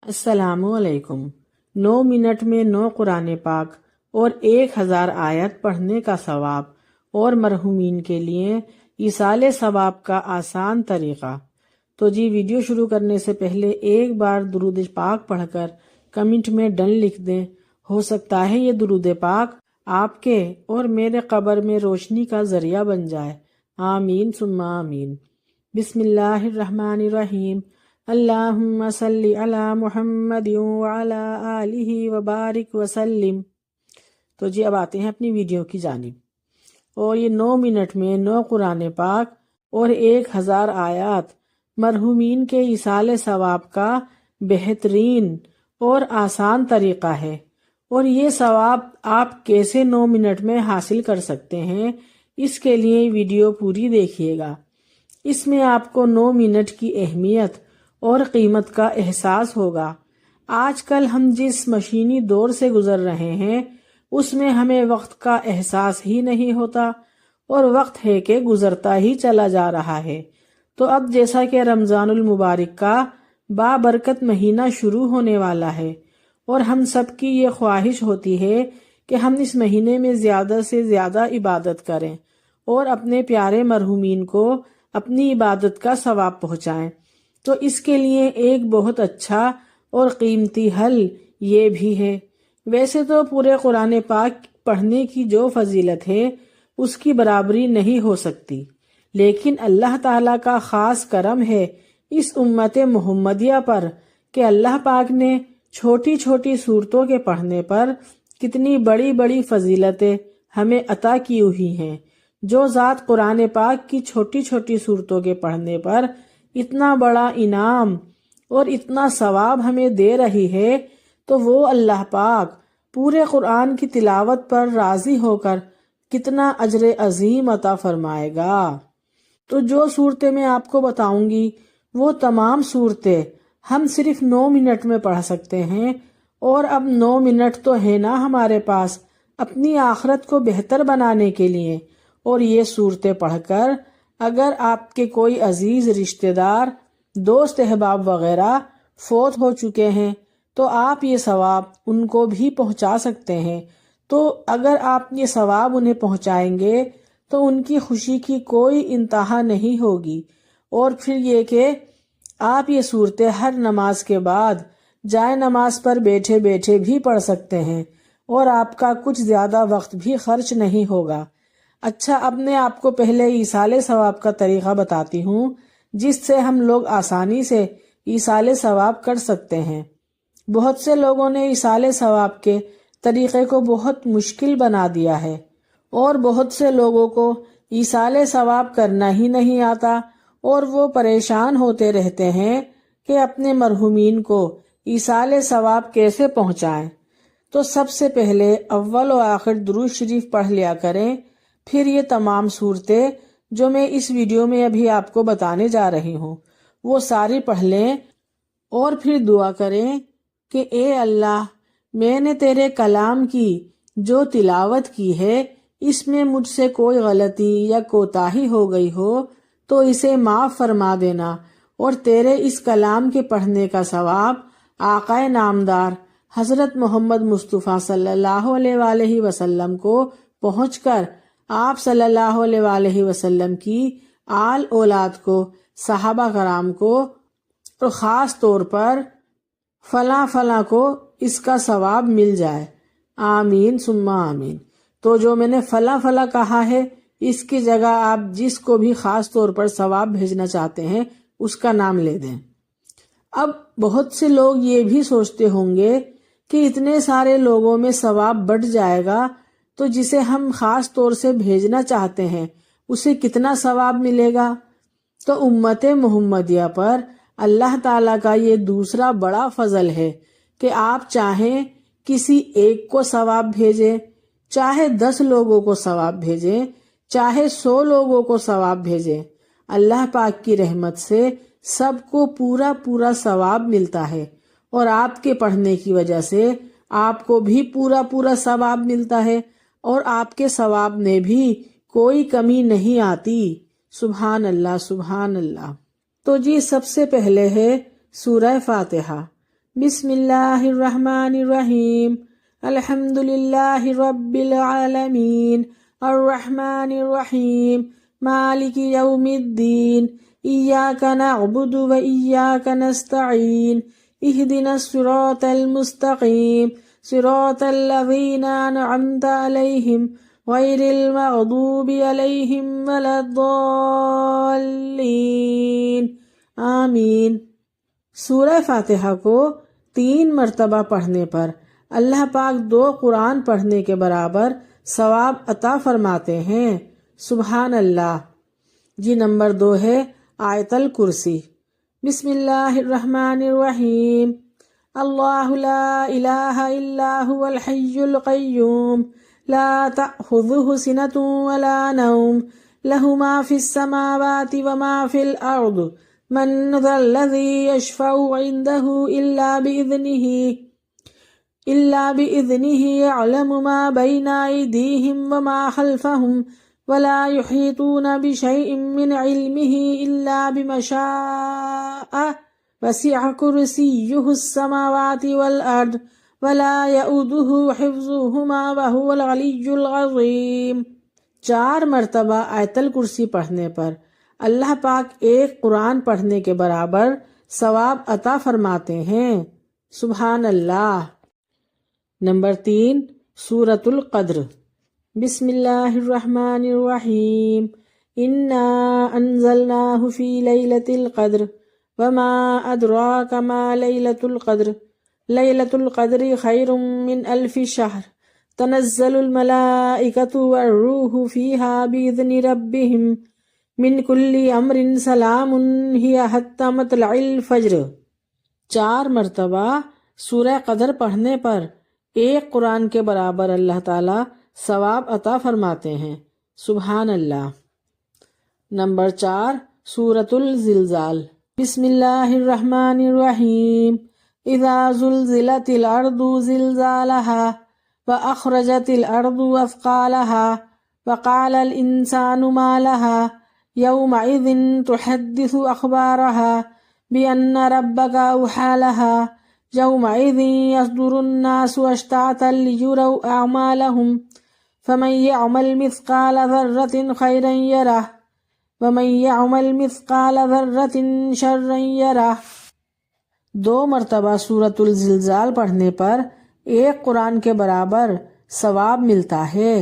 السلام علیکم۔ 9 منٹ میں 9 قرآن پاک اور 1000 آیت پڑھنے کا ثواب اور مرحومین کے لیے ایصال ثواب کا آسان طریقہ۔ تو جی ویڈیو شروع کرنے سے پہلے ایک بار درود پاک پڑھ کر کمنٹ میں ڈن لکھ دیں۔ ہو سکتا ہے یہ درود پاک آپ کے اور میرے قبر میں روشنی کا ذریعہ بن جائے۔ آمین ثم آمین۔ بسم اللہ الرحمن الرحیم۔ اللہم صلی علی محمد وعلی آلہ وبارک وسلم۔ تو جی اب آتے ہیں اپنی ویڈیو کی جانب، اور یہ 9 منٹ میں 9 قرآن پاک اور 1000 آیات مرحومین کے ایصال ثواب کا بہترین اور آسان طریقہ ہے۔ اور یہ ثواب آپ کیسے 9 منٹ میں حاصل کر سکتے ہیں، اس کے لیے ویڈیو پوری دیکھیے گا۔ اس میں آپ کو 9 منٹ کی اہمیت اور قیمت کا احساس ہوگا۔ آج کل ہم جس مشینی دور سے گزر رہے ہیں اس میں ہمیں وقت کا احساس ہی نہیں ہوتا، اور وقت ہے کہ گزرتا ہی چلا جا رہا ہے۔ تو اب جیسا کہ رمضان المبارک کا بابرکت مہینہ شروع ہونے والا ہے، اور ہم سب کی یہ خواہش ہوتی ہے کہ ہم اس مہینے میں زیادہ سے زیادہ عبادت کریں اور اپنے پیارے مرحومین کو اپنی عبادت کا ثواب پہنچائیں۔ تو اس کے لیے ایک بہت اچھا اور قیمتی حل یہ بھی ہے۔ ویسے تو پورے قرآن پاک پڑھنے کی جو فضیلت ہے اس کی برابری نہیں ہو سکتی، لیکن اللہ تعالیٰ کا خاص کرم ہے اس امت محمدیہ پر کہ اللہ پاک نے چھوٹی چھوٹی صورتوں کے پڑھنے پر کتنی بڑی بڑی فضیلتیں ہمیں عطا کی ہوئی ہیں۔ جو ذات قرآن پاک کی چھوٹی چھوٹی صورتوں کے پڑھنے پر اتنا بڑا انعام اور اتنا ثواب ہمیں دے رہی ہے، تو وہ اللہ پاک پورے قرآن کی تلاوت پر راضی ہو کر کتنا اجر عظیم عطا فرمائے گا۔ تو جو صورتیں میں آپ کو بتاؤں گی وہ تمام صورتیں ہم صرف 9 منٹ میں پڑھ سکتے ہیں، اور اب 9 منٹ تو ہے نا ہمارے پاس اپنی آخرت کو بہتر بنانے کے لیے۔ اور یہ صورتیں پڑھ کر اگر آپ کے کوئی عزیز رشتہ دار، دوست احباب وغیرہ فوت ہو چکے ہیں تو آپ یہ ثواب ان کو بھی پہنچا سکتے ہیں۔ تو اگر آپ یہ ثواب انہیں پہنچائیں گے تو ان کی خوشی کی کوئی انتہا نہیں ہوگی۔ اور پھر یہ کہ آپ یہ صورتیں ہر نماز کے بعد جائے نماز پر بیٹھے بیٹھے بھی پڑھ سکتے ہیں، اور آپ کا کچھ زیادہ وقت بھی خرچ نہیں ہوگا۔ اچھا، اب میں آپ کو پہلے ایصال ثواب کا طریقہ بتاتی ہوں جس سے ہم لوگ آسانی سے ایصال ثواب کر سکتے ہیں۔ بہت سے لوگوں نے ایصال ثواب کے طریقے کو بہت مشکل بنا دیا ہے، اور بہت سے لوگوں کو ایصال ثواب کرنا ہی نہیں آتا، اور وہ پریشان ہوتے رہتے ہیں کہ اپنے مرحومین کو ایصال ثواب کیسے پہنچائیں۔ تو سب سے پہلے اول و آخر درود شریف پڑھ لیا کریں، پھر یہ تمام صورتیں جو میں اس ویڈیو میں ابھی آپ کو بتانے جا رہی ہوں وہ ساری پڑھ لیں، اور پھر دعا کریں کہ اے اللہ، میں نے تیرے کلام کی جو تلاوت کی ہے اس میں مجھ سے کوئی غلطی یا کوتاہی ہو گئی ہو تو اسے معاف فرما دینا، اور تیرے اس کلام کے پڑھنے کا ثواب آقا نامدار حضرت محمد مصطفیٰ صلی اللہ علیہ وآلہ وسلم کو پہنچ کر آپ صلی اللہ علیہ وآلہ وسلم کی آل اولاد کو، صحابہ کرام کو، اور خاص طور پر فلاں فلاں کو اس کا ثواب مل جائے۔ آمین ثم آمین۔ تو جو میں نے فلاں فلاں کہا ہے اس کی جگہ آپ جس کو بھی خاص طور پر ثواب بھیجنا چاہتے ہیں اس کا نام لے دیں۔ اب بہت سے لوگ یہ بھی سوچتے ہوں گے کہ اتنے سارے لوگوں میں ثواب بڑھ جائے گا تو جسے ہم خاص طور سے بھیجنا چاہتے ہیں اسے کتنا ثواب ملے گا؟ تو امت محمدیہ پر اللہ تعالیٰ کا یہ دوسرا بڑا فضل ہے کہ آپ چاہیں کسی ایک کو ثواب بھیجیں، چاہے 10 لوگوں کو ثواب بھیجیں، چاہے 100 لوگوں کو ثواب بھیجیں، اللہ پاک کی رحمت سے سب کو پورا پورا ثواب ملتا ہے، اور آپ کے پڑھنے کی وجہ سے آپ کو بھی پورا پورا ثواب ملتا ہے، اور آپ کے ثواب میں بھی کوئی کمی نہیں آتی۔ سبحان اللہ سبحان اللہ۔ تو جی سب سے پہلے ہے سورہ فاتحہ۔ بسم اللہ الرحمن الرحیم الحمد للہ رب العالمین الرحمن الرحیم مالک یوم الدین ایاک نعبد و ایاک نستعین اہدنا الصراط المستقیم صراط الذین انعمت علیہم غیر المغضوب علیہم ولا الضالین آمین۔ سورہ فاتحہ کو 3 مرتبہ پڑھنے پر اللہ پاک 2 قرآن پڑھنے کے برابر ثواب عطا فرماتے ہیں۔ سبحان اللہ۔ جی نمبر 2 ہے آیت الکرسی۔ بسم اللہ الرحمن الرحیم اللہ لا الہ الا هو الحی القیوم لا تأخذه سنة ولا نوم له ما في السماوات وما في الأرض من ذا الذي يشفع عنده إلا بإذنه يعلم ما بين أيديهم وما خلفهم ولا يحيطون بشيء من علمه إلا بما شاء وسع كرسيه السماوات والأرض ولا يؤوده حفظهما وهو العلي العظيم۔ 4 مرتبہ آیت الکرسی پڑھنے پر اللہ پاک 1 قرآن پڑھنے کے برابر ثواب عطا فرماتے ہیں۔ سبحان اللہ۔ نمبر 3 سورۃ القدر۔ بسم اللہ الرحمن الرحیم انا انزلناہ فی لیلۃ القدر وما ادراک ما لیلۃ القدر لیلۃ القدر خیر من 1000 شہر تنزل الملائکۃ والروح فیہا بإذن ربہم من کل امر سلام ہی حتی مطلع الفجر۔ 4 مرتبہ سورہ قدر پڑھنے پر 1 قرآن کے برابر اللہ تعالی ثواب عطا فرماتے ہیں۔ سبحان اللہ۔ نمبر 4 سورۃ الزلزال۔ بسم اللہ الرحمن الرحیم اذا زلزلت الارض زلزالها واخرجت الارض اثقالها وقال الانسان ما لها يومئذ تحدث اخبارها بان ربك اوحى لها يومئذ يصدر الناس اشتاتا ليروا اعمالهم فمن يعمل مثقال ذرة خيرا يره ومن يعمل مثقال ذرة شرا يره۔ 2 مرتبہ سورۃ الزلزال پڑھنے پر 1 قرآن کے برابر ثواب ملتا ہے۔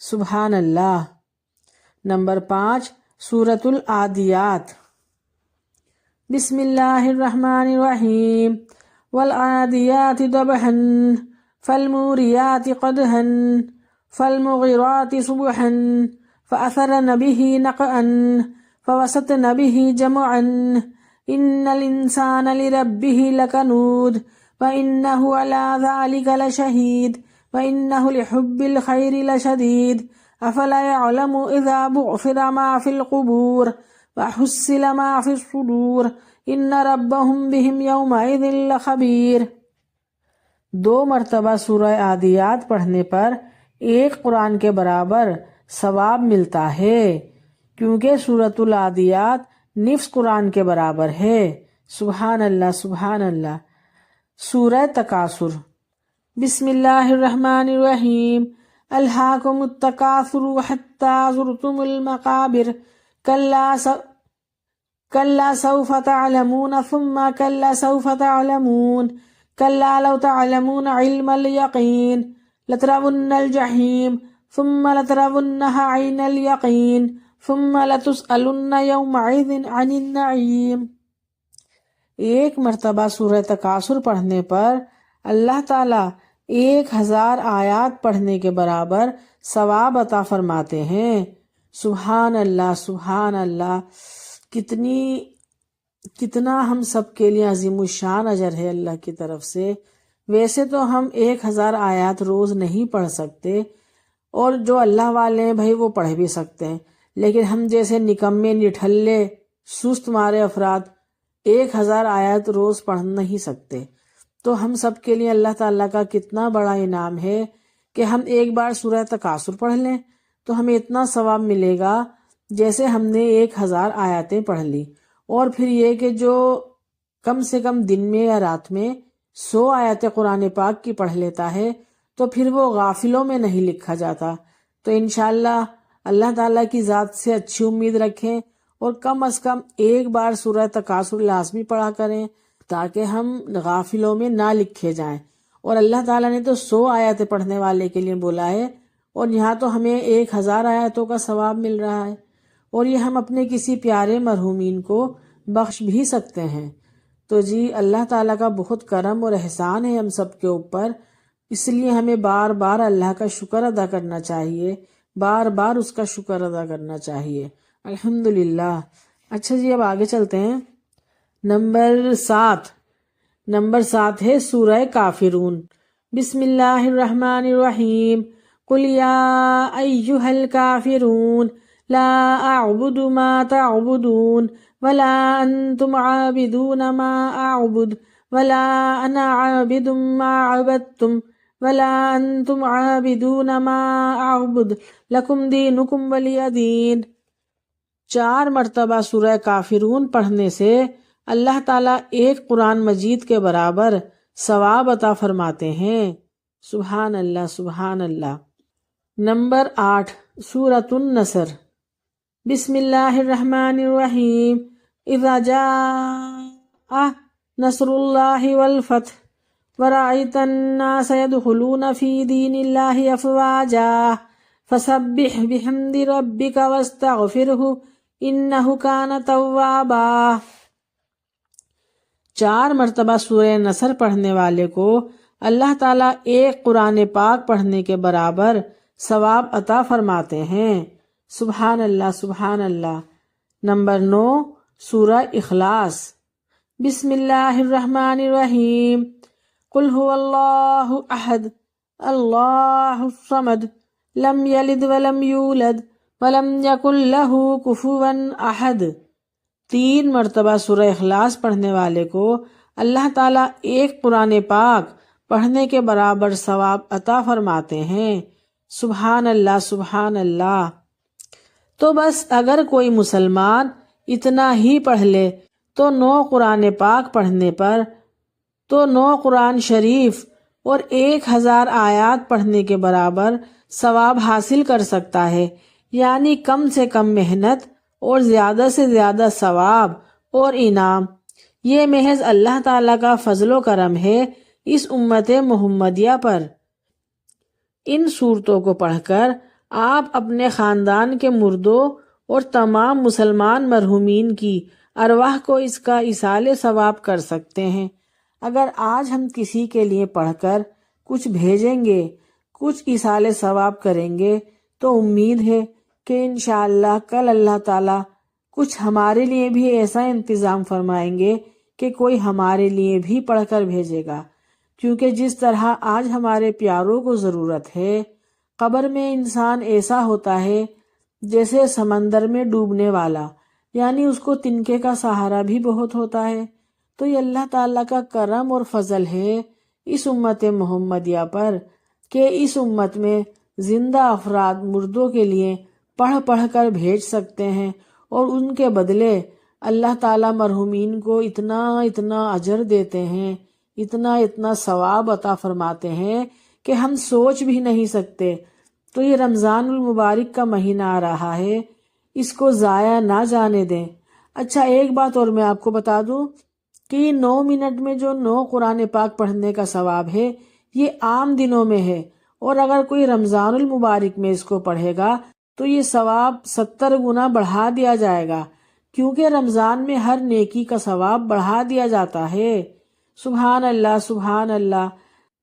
سبحان اللہ۔ نمبر 5 سورۃ العادیات۔ بسم اللہ الرحمن الرحیم والعادیات ضبحا فالموریات قدحا فالمغیرات صبحا فأثرن به نقعا فوسطن به جمعا ان الانسان لربه لکنود وانه على ذلك لشهید وانه لحب الخير لشدید افلا يعلم اذا بعثر ما في القبور وحصل ما في الصدور ان ربهم بهم يومئذ لخبیر۔ 2 مرتبہ سورہ عادیات پڑھنے پر 1 قرآن کے برابر ثواب ملتا ہے، کیونکہ سورۃ العادیات نصف قرآن کے برابر ہے۔ سبحان اللہ سبحان اللہ۔ سورہ تکاثر۔ بسم اللہ الرحمن الرحیم الہاکم التکاثر حتی زرتم المقابر کلا سوف تعلمون ثم کلا سوف تعلمون کلا لو تعلمون علم الیقین لترون الجحیم ثم لترونها عین الیقین ثم لتسألن یومئذ عن النعیم۔ 1 مرتبہ سورہ تکاثر پڑھنے پر اللہ تعالی 1000 آیات پڑھنے کے برابر ثواب عطا فرماتے ہیں۔ سبحان اللہ سبحان اللہ۔ کتنا ہم سب کے لیے عظیم الشان اجر ہے اللہ کی طرف سے۔ ویسے تو ہم 1000 آیات روز نہیں پڑھ سکتے، اور جو اللہ والے ہیں بھائی وہ پڑھ بھی سکتے ہیں، لیکن ہم جیسے نکمے نٹھلے سست مارے افراد 1000 آیات روز پڑھ نہیں سکتے۔ تو ہم سب کے لیے اللہ تعالیٰ کا کتنا بڑا انعام ہے کہ ہم ایک بار سورہ تکاثر پڑھ لیں تو ہمیں اتنا ثواب ملے گا جیسے ہم نے 1000 آیاتیں پڑھ لی۔ اور پھر یہ کہ جو کم سے کم دن میں یا رات میں 100 آیتیں قرآن پاک کی پڑھ لیتا ہے تو پھر وہ غافلوں میں نہیں لکھا جاتا۔ تو انشاءاللہ اللہ تعالیٰ کی ذات سے اچھی امید رکھیں اور کم از کم ایک بار سورہ تکاثر لازمی پڑھا کریں تاکہ ہم غافلوں میں نہ لکھے جائیں۔ اور اللہ تعالیٰ نے تو 100 آیتیں پڑھنے والے کے لیے بولا ہے، اور یہاں تو ہمیں 1000 آیتوں کا ثواب مل رہا ہے، اور یہ ہم اپنے کسی پیارے مرحومین کو بخش بھی سکتے ہیں۔ تو جی اللہ تعالیٰ کا بہت کرم اور احسان ہے ہم سب کے اوپر، اس لیے ہمیں بار بار اللہ کا شکر ادا کرنا چاہیے، بار بار اس کا شکر ادا کرنا چاہیے۔ الحمدللہ۔ اچھا جی اب آگے چلتے ہیں۔ نمبر 7 ہے سورہ کافرون۔ بسم اللہ الرحمن الرحیم۔ قل یا ایہا الکافرون لا اعبد ما تعبدون ولا انتم عابدون ما اعبد ولا انا عابد ما عبدتم ولا انتم عابدون ما اعبد لکم دینکم ولی دین۔ 4 مرتبہ سورہ کافرون پڑھنے سے اللہ تعالیٰ ایک قرآن مجید کے برابر ثواب عطا فرماتے ہیں۔ سبحان اللہ سبحان اللہ۔ نمبر 8 سورۃ النصر۔ بسم اللہ الرحمن الرحیم۔ اذا جاء نصر اللہ والفتح ورأیت الناس يدخلون فی دین اللہ افواجا فسبح بحمد ربک واستغفرہ انہ کان توابا۔ 4 مرتبہ سورہ نصر پڑھنے والے کو اللہ تعالیٰ ایک قرآن پاک پڑھنے کے برابر ثواب عطا فرماتے ہیں۔ سبحان اللہ سبحان اللہ۔ نمبر 9 سورہ اخلاص۔ بسم اللہ الرحمن الرحیم۔ قل هو اللہ احد اللہ الصمد لم یلد ولم یولد ولم یکن لہ کفوا احد۔ 3 مرتبہ سورہ اخلاص پڑھنے والے کو اللہ تعالیٰ ایک قرآن پاک پڑھنے کے برابر ثواب عطا فرماتے ہیں۔ سبحان اللہ سبحان اللہ۔ تو بس اگر کوئی مسلمان اتنا ہی پڑھ لے تو 9 قرآن پاک پڑھنے پر تو 9 قرآن شریف اور 1000 آیات پڑھنے کے برابر ثواب حاصل کر سکتا ہے، یعنی کم سے کم محنت اور زیادہ سے زیادہ ثواب اور انعام۔ یہ محض اللہ تعالیٰ کا فضل و کرم ہے اس امت محمدیہ پر۔ ان صورتوں کو پڑھ کر آپ اپنے خاندان کے مردوں اور تمام مسلمان مرحومین کی ارواح کو اس کا ایصال ثواب کر سکتے ہیں۔ اگر آج ہم کسی کے لیے پڑھ کر کچھ بھیجیں گے، کچھ ایصال ثواب کریں گے، تو امید ہے کہ انشاءاللہ کل اللہ تعالیٰ کچھ ہمارے لیے بھی ایسا انتظام فرمائیں گے کہ کوئی ہمارے لیے بھی پڑھ کر بھیجے گا، کیونکہ جس طرح آج ہمارے پیاروں کو ضرورت ہے، قبر میں انسان ایسا ہوتا ہے جیسے سمندر میں ڈوبنے والا، یعنی اس کو تنکے کا سہارا بھی بہت ہوتا ہے۔ تو یہ اللہ تعالیٰ کا کرم اور فضل ہے اس امت محمدیہ پر کہ اس امت میں زندہ افراد مردوں کے لیے پڑھ پڑھ کر بھیج سکتے ہیں، اور ان کے بدلے اللہ تعالیٰ مرحومین کو اتنا اتنا اجر دیتے ہیں، اتنا اتنا ثواب عطا فرماتے ہیں کہ ہم سوچ بھی نہیں سکتے۔ تو یہ رمضان المبارک کا مہینہ آ رہا ہے، اس کو ضائع نہ جانے دیں۔ اچھا ایک بات اور میں آپ کو بتا دوں کہ 9 منٹ میں جو 9 قرآن پاک پڑھنے کا ثواب ہے یہ عام دنوں میں ہے، اور اگر کوئی رمضان المبارک میں اس کو پڑھے گا تو یہ ثواب 70 گنا بڑھا دیا جائے گا، کیونکہ رمضان میں ہر نیکی کا ثواب بڑھا دیا جاتا ہے۔ سبحان اللہ سبحان اللہ۔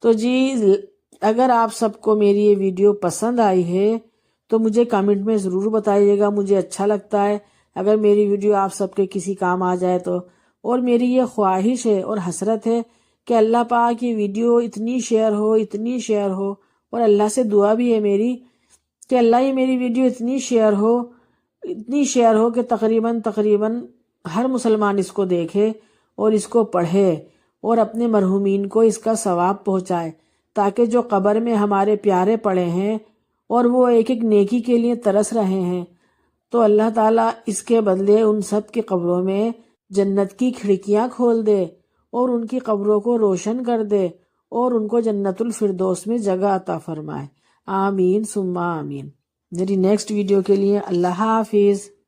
تو جی اگر آپ سب کو میری یہ ویڈیو پسند آئی ہے تو مجھے کمنٹ میں ضرور بتائیے گا، مجھے اچھا لگتا ہے اگر میری ویڈیو آپ سب کے کسی کام آ جائے تو۔ اور میری یہ خواہش ہے اور حسرت ہے کہ اللہ پاک کی ویڈیو اتنی شیئر ہو، اور اللہ سے دعا بھی ہے میری کہ اللہ یہ میری ویڈیو اتنی شیئر ہو کہ تقریباً ہر مسلمان اس کو دیکھے اور اس کو پڑھے اور اپنے مرحومین کو اس کا ثواب پہنچائے، تاکہ جو قبر میں ہمارے پیارے پڑے ہیں اور وہ ایک ایک نیکی کے لیے ترس رہے ہیں، تو اللہ تعالیٰ اس کے بدلے ان سب کی قبروں میں جنت کی کھڑکیاں کھول دے اور ان کی قبروں کو روشن کر دے اور ان کو جنت الفردوس میں جگہ عطا فرمائے۔ آمین ثم آمین۔ میری نیکسٹ ویڈیو کے لیے اللہ حافظ۔